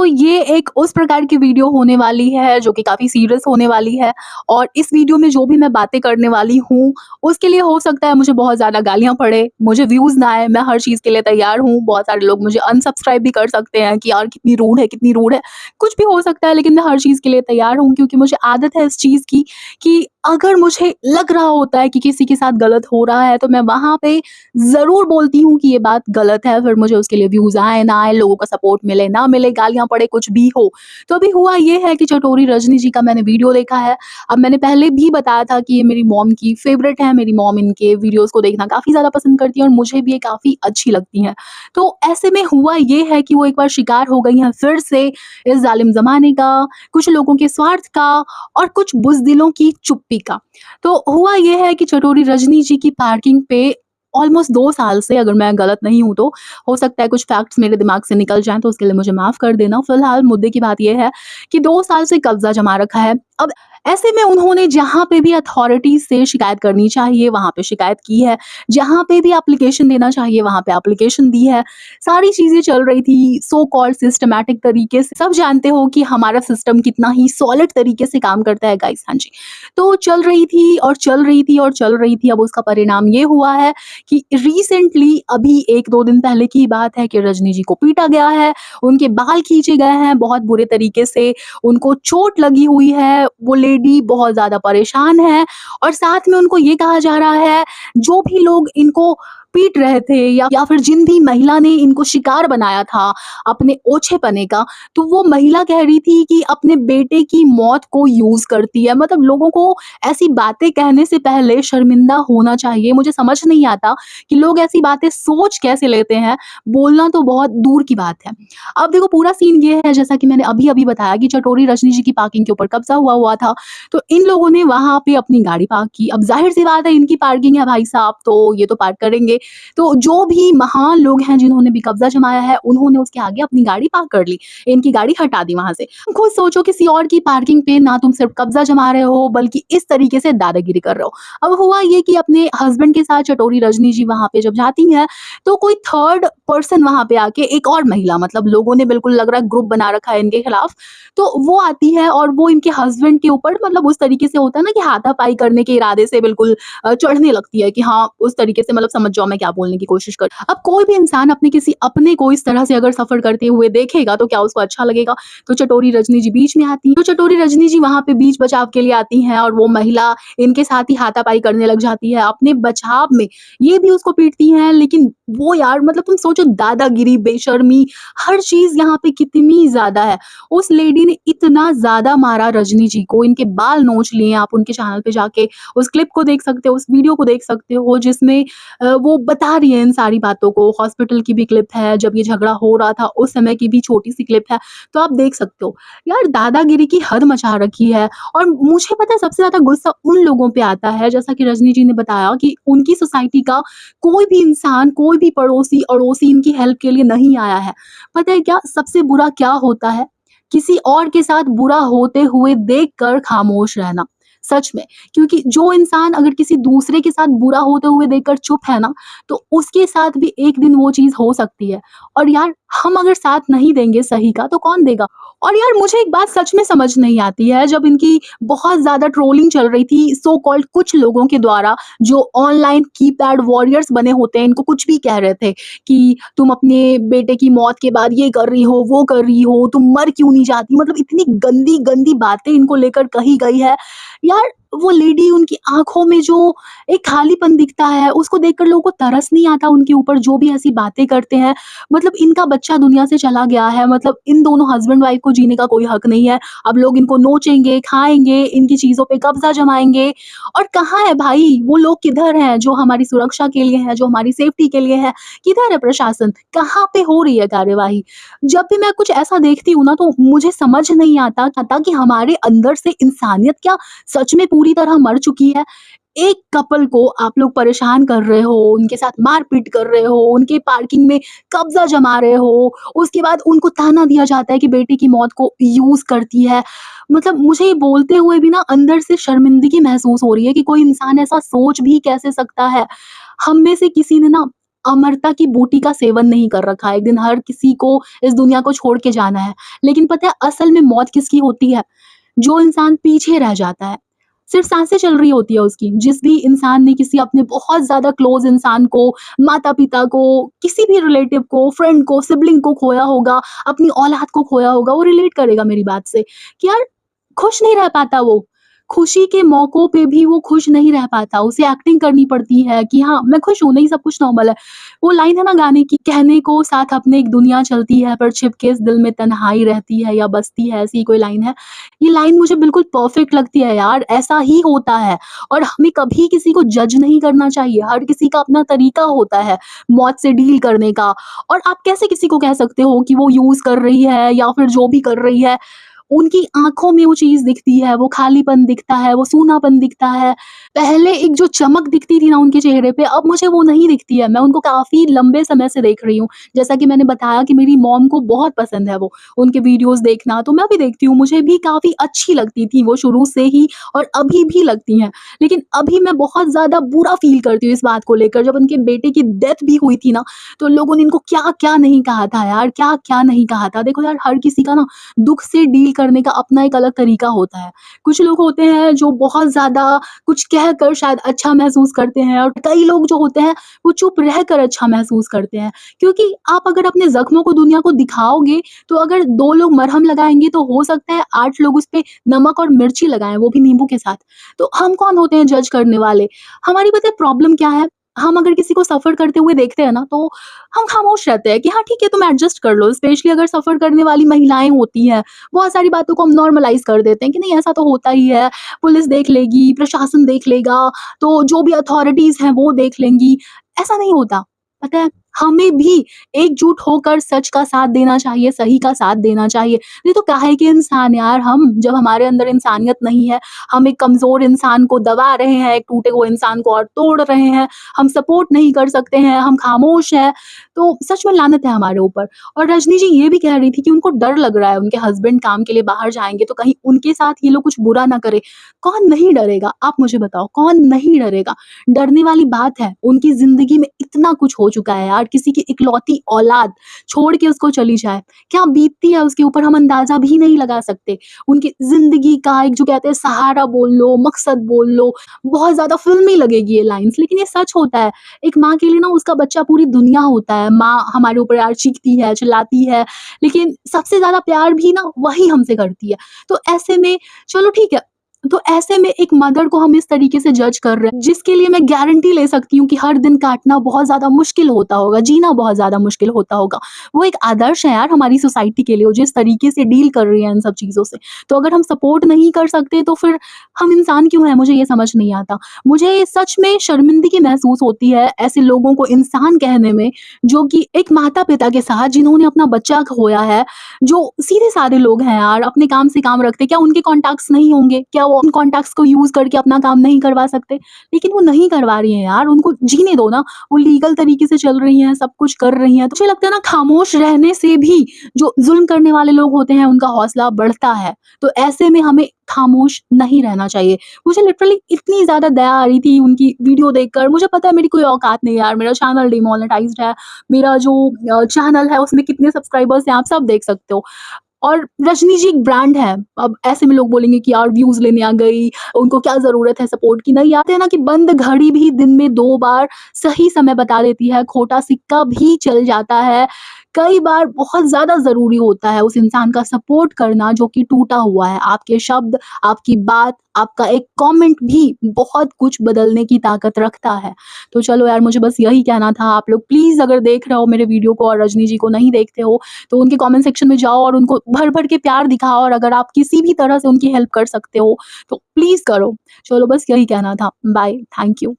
तो ये एक उस प्रकार की वीडियो होने वाली है जो कि काफ़ी सीरियस होने वाली है और इस वीडियो में जो भी मैं बातें करने वाली हूँ, उसके लिए हो सकता है मुझे बहुत ज़्यादा गालियाँ पड़े, मुझे व्यूज़ ना आए, मैं हर चीज़ के लिए तैयार हूँ। बहुत सारे लोग मुझे अनसब्सक्राइब भी कर सकते हैं कि यार कितनी रूड है, कितनी रूड है। कुछ भी हो सकता है लेकिन मैं हर चीज़ के लिए तैयार हूँ क्योंकि मुझे आदत है इस चीज़ की कि अगर मुझे लग रहा होता है कि किसी के साथ गलत हो रहा है, तो मैं वहाँ पे ज़रूर बोलती हूँ कि ये बात गलत है, फिर मुझे उसके लिए व्यूज़ आए, ना आए, लोगों का सपोर्ट मिले, ना मिले, गालियाँ पड़े, कुछ भी हो। तो अभी हुआ ये है कि चटोरी रजनी जी का मैंने वीडियो देखा है। अब मैंने पहले भी बताया था कि ये मेरी मॉम की फ़ेवरेट है, मेरी मॉम इनके वीडियोज़ को देखना काफ़ी ज़्यादा पसंद करती है और मुझे भी ये काफ़ी अच्छी लगती हैं। तो ऐसे में हुआ ये है कि वो एक बार शिकार हो गई हैं फिर से इस ज़ालिम ज़माने का, कुछ लोगों के स्वार्थ का और कुछ बुज़दिलों की चुप्पी का। तो हुआ ये है कि चटोरी रजनी जी की पार्किंग पे ऑलमोस्ट 2 साल से, अगर मैं गलत नहीं हूँ तो, हो सकता है कुछ फैक्ट्स मेरे दिमाग से निकल जाएँ तो उसके लिए मुझे माफ़ कर देना। फिलहाल मुद्दे की बात ये है कि 2 साल से कब्ज़ा जमा रखा है। अब ऐसे में उन्होंने जहाँ पे भी अथॉरिटीज़ से शिकायत करनी चाहिए, वहाँ पे शिकायत की है। जहाँ पे भी एप्लीकेशन देना चाहिए, वहाँ पे एप्लीकेशन दी है। सारी चीज़ें चल रही थी सो कॉल्ड सिस्टमैटिक तरीके से। सब जानते हो कि हमारा सिस्टम कितना ही सॉलिड तरीके से काम करता है गाइस, हाँ जी। तो चल रही थी और चल रही थी और चल रही थी। अब उसका परिणाम ये हुआ है कि रिसेंटली अभी 1-2 दिन पहले की बात है कि रजनी जी को पीटा गया है, उनके बाल खींचे गए हैं बहुत बुरे तरीके से, उनको चोट लगी हुई है, वो लेडी बहुत ज़्यादा परेशान है और साथ में उनको ये कहा जा रहा है, जो भी लोग इनको पीट रहे थे या फिर जिन भी महिला ने इनको शिकार बनाया था अपने ओछेपने का, तो वो महिला कह रही थी कि अपने बेटे की मौत को यूज़ करती है। मतलब लोगों को ऐसी बातें कहने से पहले शर्मिंदा होना चाहिए। मुझे समझ नहीं आता कि लोग ऐसी बातें सोच कैसे लेते हैं, बोलना तो बहुत दूर की बात है। अब देखो पूरा सीन ये है, जैसा कि मैंने अभी-अभी बताया कि चटोरी रजनी जी की पार्किंग के ऊपर कब्ज़ा हुआ हुआ था, तो इन लोगों ने वहाँ पे अपनी गाड़ी पार्क की। अब ज़ाहिर-सी बात है इनकी पार्किंग है भाई साहब, तो ये तो पार्क करेंगे। तो जो भी महान लोग हैं जिन्होंने भी कब्ज़ा जमाया है, उन्होंने उसके आगे अपनी गाड़ी पार्क कर ली, इनकी गाड़ी हटा दी वहाँ से। खुद सोचो किसी और की पार्किंग पे ना तुम सिर्फ़ कब्ज़ा जमा रहे हो, बल्कि इस तरीके से दादागिरी कर रहे हो। अब हुआ ये कि अपने हस्बैंड के साथ चटोरी रजनी जी वहाँ पे जब जाती हैं, तो कोई थर्ड पर्सन वहाँ पे आके, एक और महिला, मतलब लोगों ने बिल्कुल लग रहा है ग्रुप बना रखा है इनके खिलाफ, तो वो आती है और वो इनके हस्बैंड के ऊपर, मतलब उस तरीके से होता है ना कि हाथापाई करने के इरादे से बिल्कुल चढ़ने लगती है कि हाँ, उस तरीके से, मतलब समझ जाओ मैं क्या बोलने की कोशिश कर। अब कोई भी इंसान अपने किसी अपने को इस तरह से अगर सफ़र करते हुए देखेगा तो क्या उसको अच्छा लगेगा? तो चटोरी रजनी जी बीच में आती हैं। तो चटोरी रजनी जी वहाँ पे बीच बचाव के लिए आती हैं और वो महिला इनके साथ ही हाथापाई करने लग जाती है। अपने बचाव में ये भी उसको पीटती हैं, लेकिन वो यार, मतलब तुम सोचो दादागिरी, बेशर्मी, हर चीज़ यहाँ पे कितनी ज़्यादा है। उस लेडी ने इतना ज़्यादा मारा रजनी जी को, इनके बाल नोच लिए। आप उनके चैनल पे जाके उस क्लिप को देख सकते हो, उस वीडियो को देख सकते हो जिसमें वो बता रही है इन सारी बातों को। हॉस्पिटल की भी क्लिप है, जब ये झगड़ा हो रहा था उस समय की भी छोटी-सी क्लिप है, तो आप देख सकते हो। यार दादागिरी की हद मचा रखी है और मुझे पता है सबसे ज़्यादा गुस्सा उन लोगों पे आता है, जैसा कि रजनी जी ने बताया कि उनकी सोसाइटी का कोई भी इंसान, कोई भी पड़ोसी इनकी हेल्प के लिए नहीं आया है। पता है क्या सबसे बुरा क्या होता है? किसी और के साथ बुरा होते हुए देखकर खामोश रहना। सच में, क्योंकि जो इंसान अगर किसी दूसरे के साथ बुरा होते हुए देखकर चुप है ना, तो उसके साथ भी एक दिन वो चीज़ हो सकती है। और यार हम अगर साथ नहीं देंगे सही का, तो कौन देगा? और यार मुझे एक बात सच में समझ नहीं आती है, जब इनकी बहुत ज़्यादा ट्रोलिंग चल रही थी सो कॉल्ड कुछ लोगों के द्वारा, जो ऑनलाइन कीपैड वॉरियर्स बने होते हैं, इनको कुछ भी कह रहे थे कि तुम अपने बेटे की मौत के बाद ये कर रही हो, वो कर रही हो, तुम मर क्यों नहीं जाती? मतलब इतनी गंदी-गंदी बातें इनको लेकर कही गई है। यार वो लेडी, उनकी आँखों में जो एक खालीपन दिखता है, उसको देखकर लोगों को तरस नहीं आता उनके ऊपर, जो भी ऐसी बातें करते हैं। मतलब इनका बच्चा दुनिया से चला गया है, मतलब इन दोनों हस्बैंड वाइफ को जीने का कोई हक नहीं है। अब लोग इनको नोचेंगे, खाएँगे, इनकी चीज़ों पे कब्ज़ा जमाएँगे। और कहाँ है भाई वो लोग, किधर हैं जो हमारी सुरक्षा के लिए हैं, जो हमारी सेफ्टी के लिए है? किधर है प्रशासन? कहाँ पे हो रही है कार्यवाही? जब भी मैं कुछ ऐसा देखती हूँ ना, तो मुझे समझ नहीं आता कि हमारे अंदर से इंसानियत क्या सच में पूरी तरह मर चुकी है। एक कपल को आप लोग परेशान कर रहे हो, उनके साथ मार-पीट कर रहे हो, उनके पार्किंग में कब्ज़ा जमा रहे हो, उसके बाद उनको ताना दिया जाता है कि बेटे की मौत को यूज़ करती है। मतलब मुझे ये बोलते हुए भी ना अंदर से शर्मिंदगी महसूस हो रही है कि कोई इंसान ऐसा सोच भी कैसे सकता है। हम में से किसी ने ना अमरता की बूटी का सेवन नहीं कर रखा है। एक दिन हर किसी को इस दुनिया को छोड़ के जाना है। लेकिन पता है असल में मौत किसकी होती है? जो इंसान पीछे रह जाता है। सिर्फ़ साँसें चल रही होती है उसकी। जिस भी इंसान ने किसी अपने बहुत ज़्यादा क्लोज़ इंसान को, माता-पिता को, किसी भी रिलेटिव को, फ्रेंड को, सिबलिंग को खोया होगा, अपनी औलाद को खोया होगा, वो रिलेट करेगा मेरी बात से कि यार खुश नहीं रह पाता वो। खुशी के मौकों पे भी वो खुश नहीं रह पाता, उसे एक्टिंग करनी पड़ती है कि हाँ, मैं खुश हूँ, नहीं सब कुछ नॉर्मल है। वो लाइन है ना गाने की, कहने को साथ अपने एक दुनिया चलती है, पर छिप के इस दिल में तन्हाई रहती है या बसती है, ऐसी ही कोई लाइन है। ये लाइन मुझे बिल्कुल परफेक्ट लगती है यार, ऐसा ही होता है और हमें कभी किसी को जज नहीं करना चाहिए। हर किसी का अपना तरीका होता है मौत से डील करने का और आप कैसे किसी को कह सकते हो कि वो यूज़ कर रही है या फिर जो भी कर रही है, उनकी आँखों में वो चीज़ दिखती है, वो खालीपन दिखता है, वो सूनापन दिखता है। पहले एक जो चमक दिखती थी ना उनके चेहरे पे, अब मुझे वो नहीं दिखती है। मैं उनको काफ़ी लंबे समय से देख रही हूँ। जैसा कि मैंने बताया कि मेरी मॉम को बहुत पसंद है वो, उनके वीडियोज़ देखना, तो मैं भी देखती हूँ। मुझे भी काफ़ी अच्छी लगती थी वो शुरू से ही और अभी भी लगती हैं। लेकिन अभी मैं बहुत ज़्यादा बुरा फ़ील करती हूँ इस बात को लेकर। जब उनके बेटे की डेथ भी हुई थी ना, तो लोगों ने इनको क्या-क्या नहीं कहा था यार, क्या-क्या नहीं कहा था। देखो यार, हर किसी का ना दुःख से डील करने का अपना एक अलग तरीका होता है। कुछ लोग होते हैं जो बहुत ज़्यादा कुछ कहकर शायद अच्छा महसूस करते हैं और कई लोग जो होते हैं वो चुप रहकर अच्छा महसूस करते हैं। क्योंकि आप अगर अपने ज़ख्मों को दुनिया को दिखाओगे तो अगर 2 लोग मरहम लगाएँगे तो हो सकता है 8 लोग उसपे नमक और मिर्ची लगाएँ, वो भी नींबू के साथ। तो हम कौन होते हैं जज करने वाले? हमारी पता है प्रॉब्लम क्या है? हम अगर किसी को सफ़र करते हुए देखते हैं ना तो हम खामोश रहते हैं कि हाँ ठीक है, तुम एडजस्ट कर लो। स्पेशली अगर सफ़र करने वाली महिलाएँ होती हैं, बहुत सारी बातों को हम नॉर्मलाइज़ कर देते हैं कि नहीं ऐसा तो होता ही है, पुलिस देख लेगी, प्रशासन देख लेगा, तो जो भी अथॉरिटीज़ हैं वो देख लेंगी। ऐसा नहीं होता, पता है? हमें भी एकजुट होकर सच का साथ देना चाहिए, सही का साथ देना चाहिए। नहीं तो काहे के इंसान यार हम, जब हमारे अंदर इंसानियत नहीं है, हम एक कमज़ोर इंसान को दबा रहे हैं, एक टूटे हुए इंसान को और तोड़ रहे हैं, हम सपोर्ट नहीं कर सकते हैं, हम खामोश हैं, तो सच में लानत है हमारे ऊपर। और रजनी जी ये भी कह रही थी कि उनको डर लग रहा है, उनके हस्बैंड काम के लिए बाहर जाएँगे तो कहीं उनके साथ ये लोग कुछ बुरा ना करें। कौन नहीं डरेगा? आप मुझे बताओ, कौन नहीं डरेगा? डरने वाली बात है, उनकी ज़िंदगी में इतना कुछ हो चुका है यार, किसी की इकलौती औलाद छोड़ के उसको चली जाए, क्या बीतती है उसके ऊपर हम अंदाज़ा भी नहीं लगा सकते। उनकी ज़िंदगी का एक जो कहते हैं सहारा बोल लो, मकसद बोल लो, बहुत ज़्यादा फ़िल्मी लगेगी ये लाइन्स लेकिन ये सच होता है। एक माँ के लिए ना उसका बच्चा पूरी दुनिया होता है। माँ हमारे ऊपर यार चीखती है, चिल्लाती है, लेकिन सबसे ज़्यादा प्यार भी ना वही हमसे करती है। तो ऐसे में चलो ठीक है, तो ऐसे में एक मदर को हम इस तरीके से जज कर रहे हैं, जिसके लिए मैं गारंटी ले सकती हूँ कि हर दिन काटना बहुत ज़्यादा मुश्किल होता होगा, जीना बहुत ज़्यादा मुश्किल होता होगा। वो एक आदर्श है यार हमारी सोसाइटी के लिए, वो जिस तरीके से डील कर रही है इन सब चीज़ों से। तो अगर हम सपोर्ट नहीं कर सकते तो फिर हम इंसान क्यों हैं? मुझे ये समझ नहीं आता। मुझे सच में शर्मिंदगी महसूस होती है ऐसे लोगों को इंसान कहने में, जो कि एक माता-पिता के साथ जिन्होंने अपना बच्चा खोया है, जो सीधे-साधे लोग हैं यार, अपने काम से काम रखते हैं। क्या उनके कॉन्टैक्ट्स नहीं होंगे? क्या वो उन कॉन्टैक्ट्स को यूज़ करके अपना काम नहीं करवा सकते? लेकिन वो नहीं करवा रही हैं यार, उनको जीने दो ना। वो लीगल तरीके से चल रही हैं, सब कुछ कर रही हैं। तो मुझे लगता है ना खामोश रहने से भी जो ज़ुल्म करने वाले लोग होते हैं, उनका हौसला बढ़ता है। तो ऐसे में हमें खामोश नहीं रहना चाहिए। मुझे लिटरली इतनी ज़्यादा दया आ रही थी उनकी वीडियो देखकर। मुझे पता है मेरी कोई औकात नहीं है यार, मेरा चैनल डिमोनेटाइज़्ड है। मेरा जो चैनल है उसमें कितने सब्सक्राइबर्स हैं आप सब देख सकते हो। और रजनी जी एक ब्रांड है। अब ऐसे में लोग बोलेंगे कि यार व्यूज़ लेने आ गई, उनको क्या ज़रूरत है सपोर्ट की। नहीं, आते हैं ना कि बंद घड़ी भी दिन में 2 बार सही समय बता देती है, खोटा सिक्का भी चल जाता है। कई बार बहुत ज़्यादा ज़रूरी होता है उस इंसान का सपोर्ट करना जो कि टूटा हुआ है। आपके शब्द, आपकी बात, आपका एक कमेंट भी बहुत कुछ बदलने की ताकत रखता है। तो चलो यार मुझे बस यही कहना था। आप लोग प्लीज़ अगर देख रहे हो मेरे वीडियो को और रजनी जी को नहीं देखते हो, तो उनके कमेंट सेक्शन में जाओ और उनको भर-भर के प्यार दिखाओ और अगर आप किसी भी तरह से उनकी हेल्प कर सकते हो, तो प्लीज़ करो। चलो बस यही कहना था। Bye, thank you.